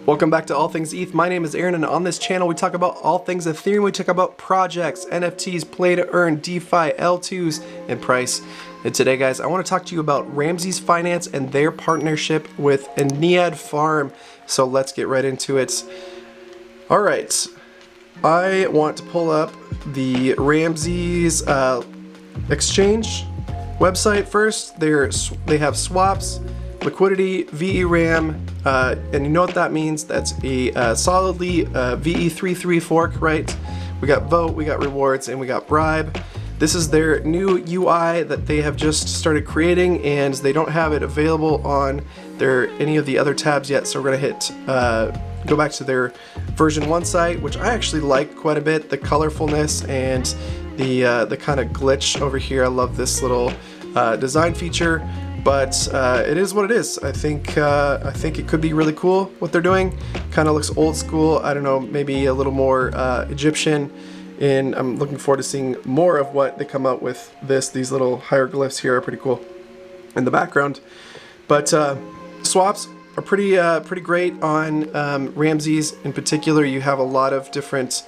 Welcome back to All Things ETH. My name is Aaron, and on this channel we talk about all things Ethereum. We talk about projects, NFTs, play to earn, DeFi, L2s, and price. And today, guys, I want to talk to you about Ramses Finance and their partnership with Ennead Farm. So let's get right into it. All right, I want to pull up the Ramses exchange website first. They have swaps, liquidity, VeRAM, and you know what that means. That's a solidly ve33 fork, right? We got vote, we got rewards, and we got bribe. This is their new UI that they have just started creating, and they don't have it available on any of the other tabs yet. So we're gonna hit go back to their version 1 site, which I actually like quite a bit. The colorfulness and the kind of glitch over here. I love this little design feature. But it is what it is. I think it could be really cool what they're doing. Kind of looks old school. I don't know, maybe a little more Egyptian. And I'm looking forward to seeing more of what they come out with. These little hieroglyphs here are pretty cool in the background. But swaps are pretty great on Ramses. In particular, you have a lot of different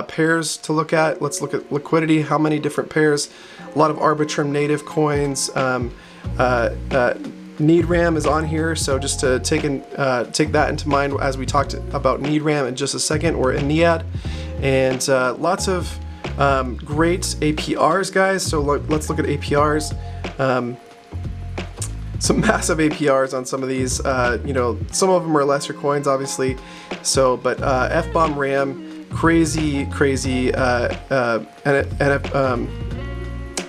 pairs to look at. Let's look at liquidity. How many different pairs? A lot of Arbitrum native coins. NeedRAM is on here, so just to take that into mind as we talked about NeedRAM in just a second, or Ennead, and lots of great APRs, guys. So let's look at APRs. Some massive APRs on some of these. You know, some of them are lesser coins, obviously. So, but FBOM RAM, crazy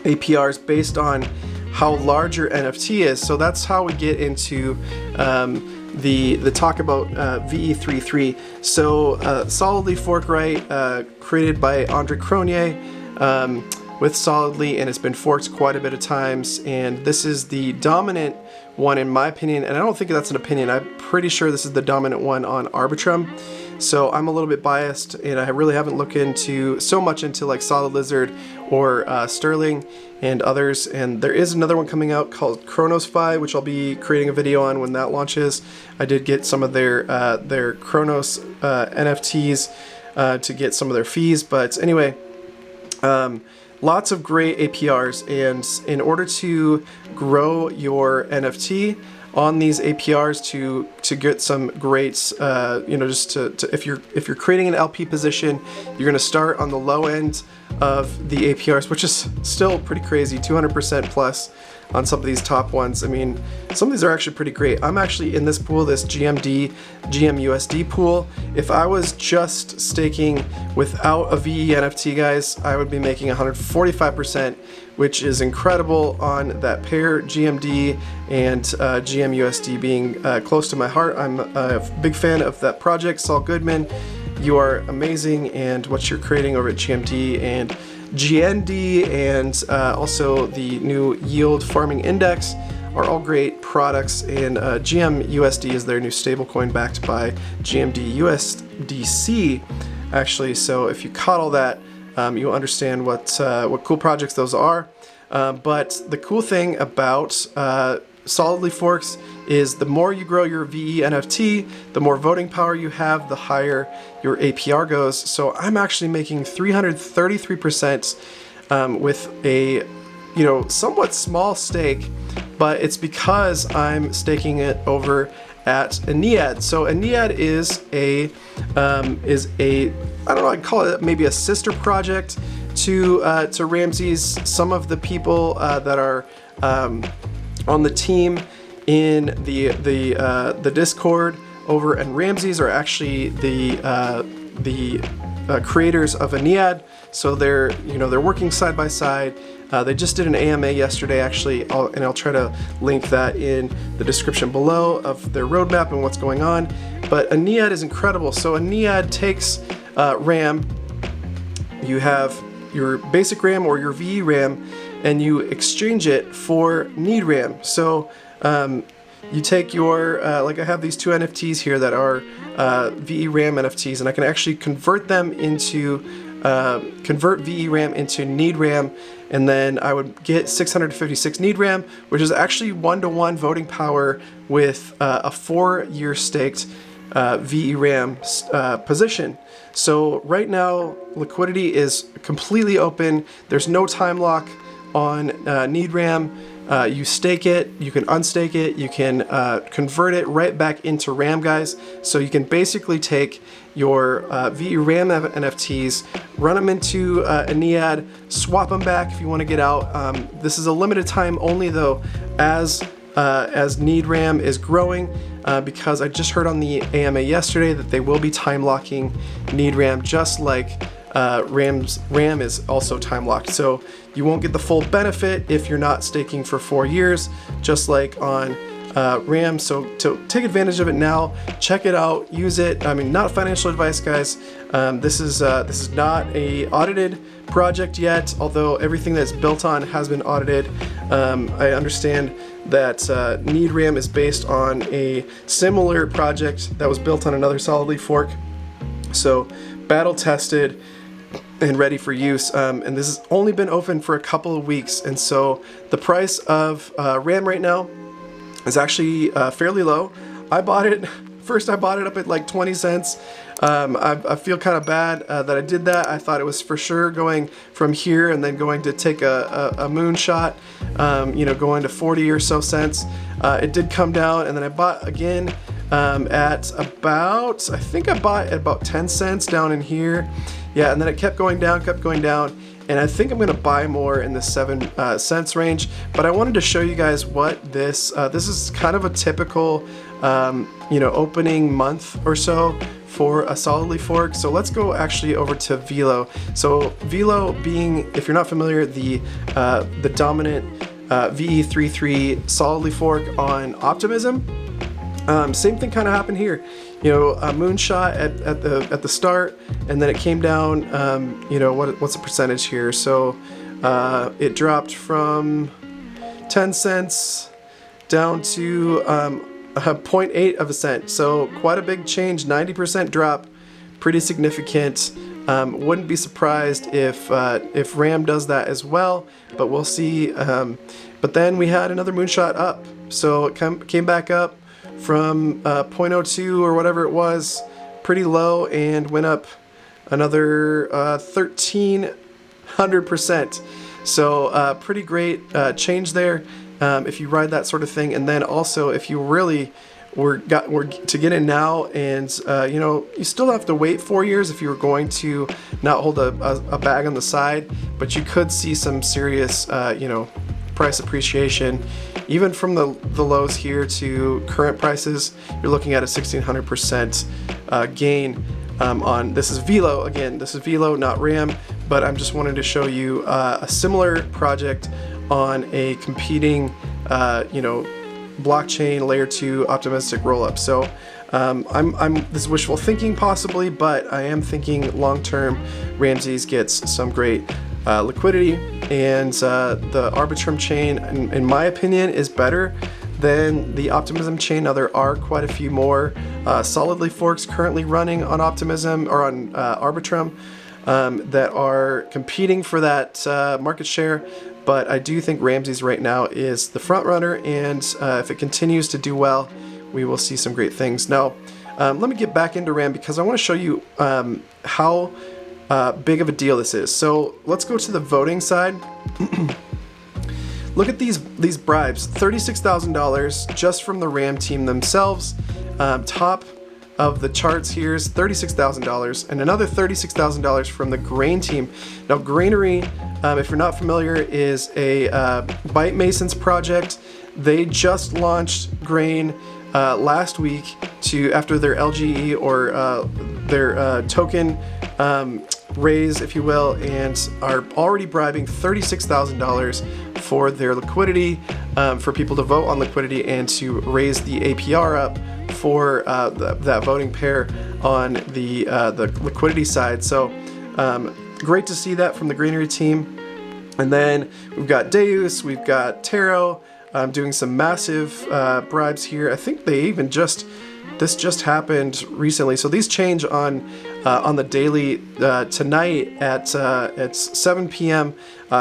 APRs based on how large your NFT is. So that's how we get into the talk about ve33. So Solidly fork right, created by Andre Cronje with Solidly, and it's been forked quite a bit of times. And this is the dominant one in my opinion, and I don't think that's an opinion. I'm pretty sure this is the dominant one on Arbitrum. So I'm a little bit biased, and I really haven't looked into so much into like Solid Lizard or Sterling and others. And there is another one coming out called Chronos.fi, which I'll be creating a video on when that launches. I did get some of their Chronos NFTs to get some of their fees, but anyway, lots of great APRs. And in order to grow your NFT on these APRs to get some great, you know, just to if you're creating an LP position, you're gonna start on the low end of the APRs, which is still pretty crazy, 200% plus on some of these top ones. I mean, some of these are actually pretty great. I'm actually in this pool, this GMUSD pool. If I was just staking without a VE NFT, guys, I would be making 145%, which is incredible on that pair, GMD and GMUSD being close to my heart. I'm a big fan of that project. Saul Goodman, you are amazing, and what you're creating over at GMD and GND, and also the new Yield Farming Index are all great products. And GMUSD is their new stablecoin backed by GMD USDC, actually. So if you caught all that, you'll understand what cool projects those are. But the cool thing about Solidly forks is the more you grow your VE NFT, the more voting power you have, the higher your APR goes. So I'm actually making 333% with a somewhat small stake, but it's because I'm staking it over at Ennead. So Ennead is a I don't know, I'd call it maybe a sister project to Ramses. Some of the people that are on the team in the Discord over at Ramses are actually the creators of Ennead. So they're working side by side. They just did an AMA yesterday, actually, and I'll try to link that in the description below of their roadmap and what's going on. But Ennead is incredible. So Ennead takes RAM. You have your basic RAM or your VeRAM, and you exchange it for NeedRAM. So you take your, like I have these two NFTs here that are VeRAM NFTs, and I can actually convert them into, convert VeRAM into NeedRAM, and then I would get 656 NeedRAM, which is actually 1-to-1 voting power with a 4-year staked VERAM position. So right now, liquidity is completely open. There's no time lock on Ennead RAM. You stake it, you can unstake it, you can convert it right back into RAM, guys. So you can basically take your VERAM NFTs, run them into Ennead, swap them back if you want to get out. This is a limited time only though, as Ennead RAM is growing, because I just heard on the AMA yesterday that they will be time locking Ennead RAM, just like RAM is also time locked. So you won't get the full benefit if you're not staking for 4 years, just like on RAM. So to take advantage of it now, check it out, use it. I mean, not financial advice, guys. This is not a audited project yet, although everything that's built on has been audited. I understand that Ennead RAM is based on a similar project that was built on another solidly fork. So battle tested and ready for use, and this has only been open for a couple of weeks, and so the price of RAM right now is actually fairly low. I bought it up at like 20 cents. I feel kind of bad that I did that. I thought it was for sure going from here and then going to take a moonshot, going to 40 or so cents. It did come down, and then I bought again at about, I think I bought at about 10 cents down in here. Yeah, and then it kept going down, and I think I'm gonna buy more in the 7 cents range. But I wanted to show you guys what this is kind of a typical, opening month or so for a solidly fork. So let's go actually over to Velo. So Velo being, if you're not familiar, the dominant ve33 solidly fork on Optimism. Same thing kind of happened here. A moonshot at the start, and then it came down. What's the percentage here? So it dropped from 10 cents down to 0.8 of a cent. So quite a big change, 90% drop, pretty significant. Wouldn't be surprised if RAM does that as well, but we'll see. But then we had another moonshot up, so it came back up from 0.02 or whatever it was, pretty low, and went up another 1,300%. So pretty great change there if you ride that sort of thing. And then also if you really were to get in now, and you still have to wait 4 years if you were going to not hold a bag on the side, but you could see some serious price appreciation. Even from the lows here to current prices, you're looking at a 1,600% gain on, this is Velo, again, this is Velo, not RAM, but I'm just wanting to show you a similar project on a competing, blockchain layer 2 optimistic rollup. So this is wishful thinking possibly, but I am thinking long-term Ramses gets some great liquidity, and the Arbitrum chain, in my opinion, is better than the Optimism chain. Now there are quite a few more solidly forks currently running on Optimism or on Arbitrum that are competing for that market share, but I do think Ramses right now is the front runner, and if it continues to do well, we will see some great things. Now let me get back into RAM because I want to show you how big of a deal this is. So let's go to the voting side. Look at these bribes, $36,000 just from the RAM team themselves. Top of the charts here is $36,000, and another $36,000 from the Grain team. Now Grainery, if you're not familiar, is a Byte Masons project. They just launched Grain last week after their LGE or their token raise, if you will, and are already bribing $36,000 for their liquidity, for people to vote on liquidity and to raise the APR up for that voting pair on the liquidity side. So great to see that from the Grainery team. And then we've got Deus, we've got Taro doing some massive bribes here. I think they even this just happened recently. So these change on the daily tonight at 7 p.m.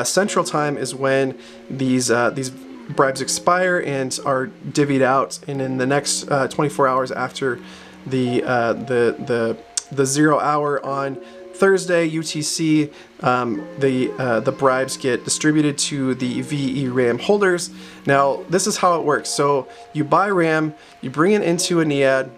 Central Time is when these bribes expire and are divvied out, and in the next 24 hours after the 0 hour on Thursday UTC. The bribes get distributed to the VE-RAM holders. Now this is how it works. So you buy RAM, you bring it into Ennead,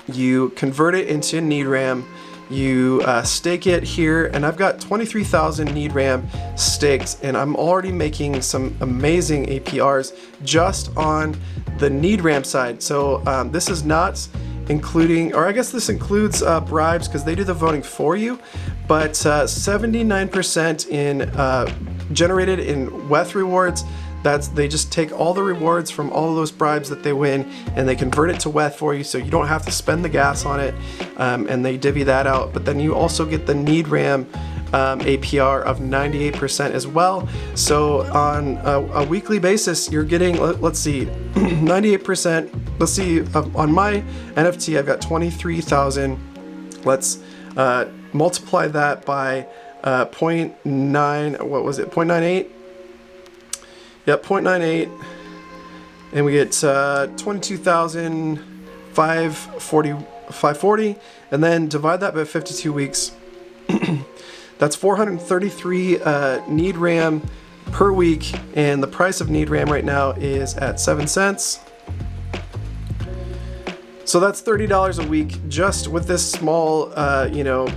you convert it into Ennead RAM, you stake it here, and I've got 23,000 Ennead RAM staked, and I'm already making some amazing APRs just on the Ennead RAM side. So this is not including, or I guess this includes bribes because they do the voting for you, but 79% in generated in WETH rewards. They just take all the rewards from all of those bribes that they win and they convert it to WETH for you, so you don't have to spend the gas on it, and they divvy that out. But then you also get the Ennead RAM APR of 98% as well. So on a weekly basis, you're getting, let's see, 98%. Let's see, on my NFT, I've got 23,000. Let's multiply that by 0.9, what was it, 0.98? Yep, 0.98, and we get 22,540, and then divide that by 52 weeks. That's 433 Ennead RAM per week, and the price of Ennead RAM right now is at 7 cents. So that's $30 a week just with this small,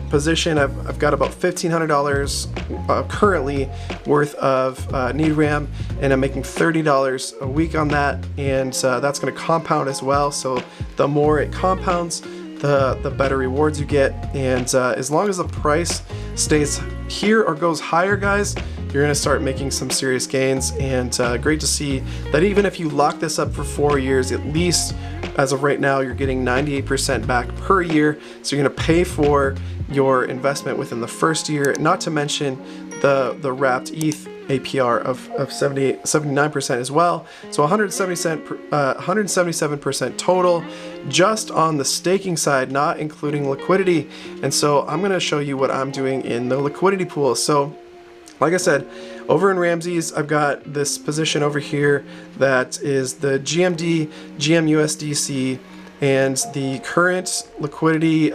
position. I've got about $1,500 currently worth of Ennead RAM, and I'm making $30 a week on that, and that's going to compound as well. So the more it compounds, the better rewards you get, and as long as the price stays here or goes higher, guys, you're going to start making some serious gains. And great to see that even if you lock this up for 4 years, at least as of right now, you're getting 98% back per year. So you're going to pay for your investment within the first year, not to mention the wrapped ETH APR of 79% as well. So 177% total just on the staking side, not including liquidity. And so I'm going to show you what I'm doing in the liquidity pool. So like I said, over in Ramses, I've got this position over here that is the GMD, GMUSDC, and the current liquidity.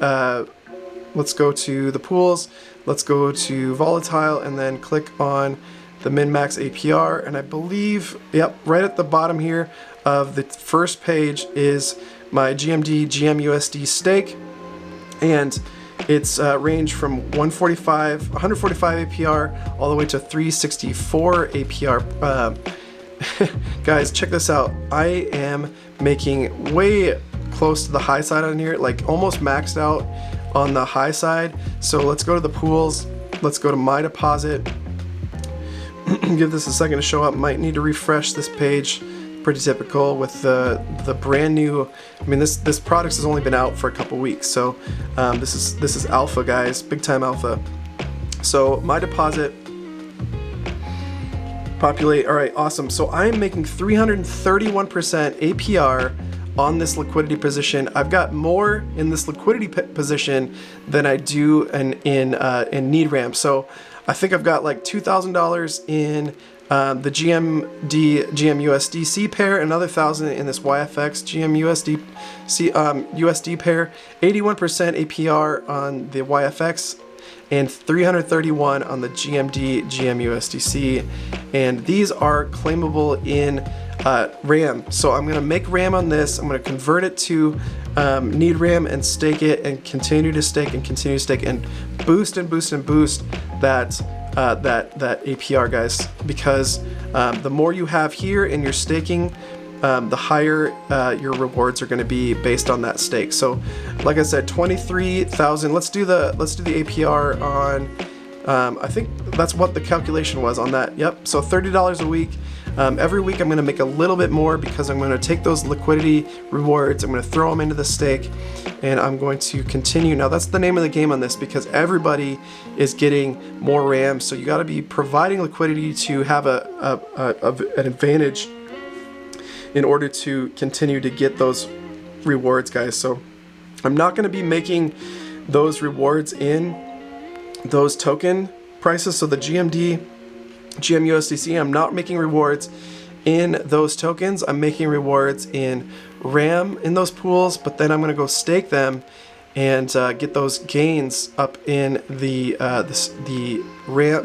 Let's go to the pools, let's go to volatile, and then click on the min-max APR. And I believe, yep, right at the bottom here of the first page is my GMD, GMUSD stake. And it's range from 145 APR all the way to 364 APR. Guys, check this out. I am making way close to the high side on here, like almost maxed out on the high side. So let's go to the pools. Let's go to my deposit. Give this a second to show up. Might need to refresh this page. Pretty typical with the brand new. I mean, this product has only been out for a couple weeks, so this is alpha, guys, big time alpha. So my deposit, populate. All right, awesome. So I am making 331% APR on this liquidity position. I've got more in this liquidity position than I do in Ennead RAM. So I think I've got like $2,000 in the GMUSDC pair, another 1,000 in this YFX USD pair, 81% APR on the YFX, and 331 on the GMD GMUSDC, and these are claimable in RAM. So I'm going to make RAM on this. I'm going to convert it to Ennead RAM and stake it, and continue to stake and continue to stake, and boost and boost and boost that APR, guys, because the more you have here in your staking, the higher your rewards are going to be based on that stake. So like I said, 23,000. Let's do the APR on I think that's what the calculation was on that. Yep, so $30 a week. Every week I'm going to make a little bit more because I'm going to take those liquidity rewards, I'm going to throw them into the stake, and I'm going to continue. Now that's the name of the game on this, because everybody is getting more RAM, so you got to be providing liquidity to have an advantage in order to continue to get those rewards, guys. So I'm not going to be making those rewards in those token prices. So the GMD, GMUSDC, I'm not making rewards in those tokens. I'm making rewards in RAM in those pools, but then I'm going to go stake them and get those gains up in the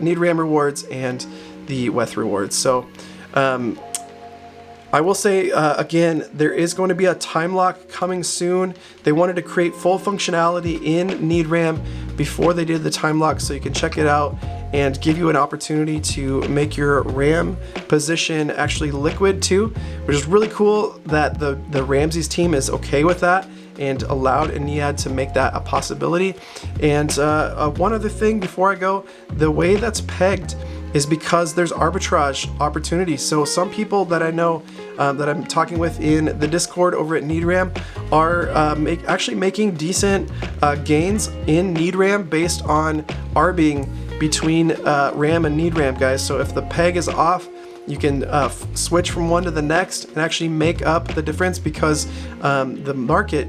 Need RAM rewards and the WETH rewards. So I will say again, there is going to be a time lock coming soon. They wanted to create full functionality in Need RAM before they did the time lock, so you can check it out and give you an opportunity to make your RAM position actually liquid too, which is really cool that the Ramses team is okay with that and allowed Ennead to make that a possibility. And one other thing before I go, the way that's pegged is because there's arbitrage opportunities. So some people that I know that I'm talking with in the Discord over at NeedRam are actually making decent gains in NeedRam based on arbing between RAM and NeedRam, guys. So if the peg is off, you can switch from one to the next and actually make up the difference, because the market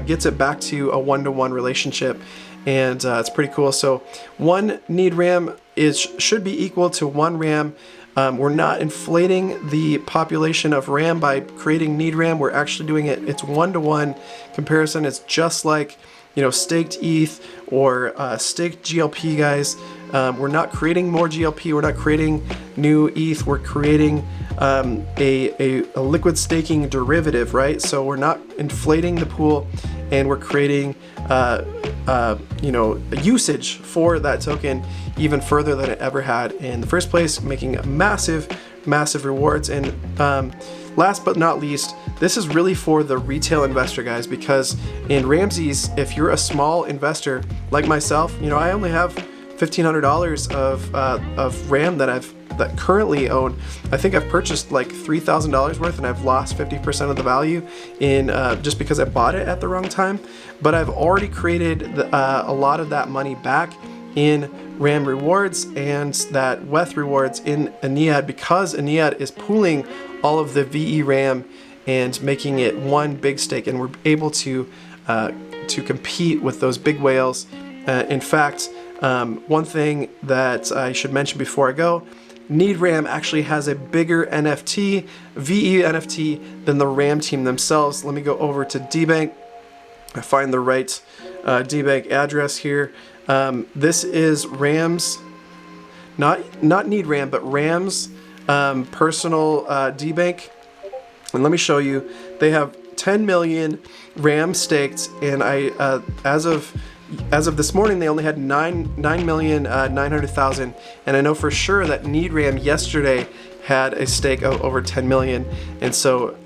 gets it back to a one-to-one relationship, and it's pretty cool. So one Need RAM should be equal to one RAM. We're not inflating the population of RAM by creating Need RAM. We're actually doing it's one-to-one comparison. It's just like, you know, staked ETH or staked GLP, guys. We're not creating more GLP. We're not creating new ETH. We're creating a liquid staking derivative, right? So we're not inflating the pool, and we're creating you know, usage for that token even further than it ever had in the first place, making massive rewards. And last but not least, this is really for the retail investor, guys, because in Ramses, if you're a small investor like myself, you know, I only have $1,500 of RAM that currently own. I think I've purchased like $3,000 worth, and I've lost 50% of the value in just because I bought it at the wrong time. But I've already created a lot of that money back in RAM rewards and that WETH rewards in Ennead, because Ennead is pooling all of the VE RAM and making it one big stake, and we're able to compete with those big whales. In fact, one thing that I should mention before I go, Need RAM actually has a bigger NFT, VE NFT, than the RAM team themselves. Let me go over to DBank. I find the right DBank address here. This is Ram's, not Need RAM, but Ram's personal DBank. And let me show you. They have 10 million RAM staked, and as of this morning, they only had 9,900,000, and I know for sure that Need RAM yesterday had a stake of over 10 million. And so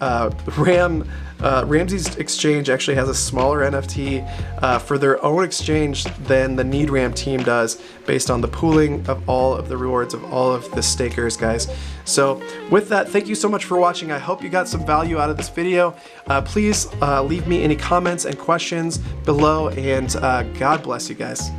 Ramses exchange actually has a smaller NFT for their own exchange than the Need RAM team does, based on the pooling of all of the rewards of all of the stakers, guys. So with that, thank you so much for watching. I hope you got some value out of this video. Please leave me any comments and questions below, and God bless you guys.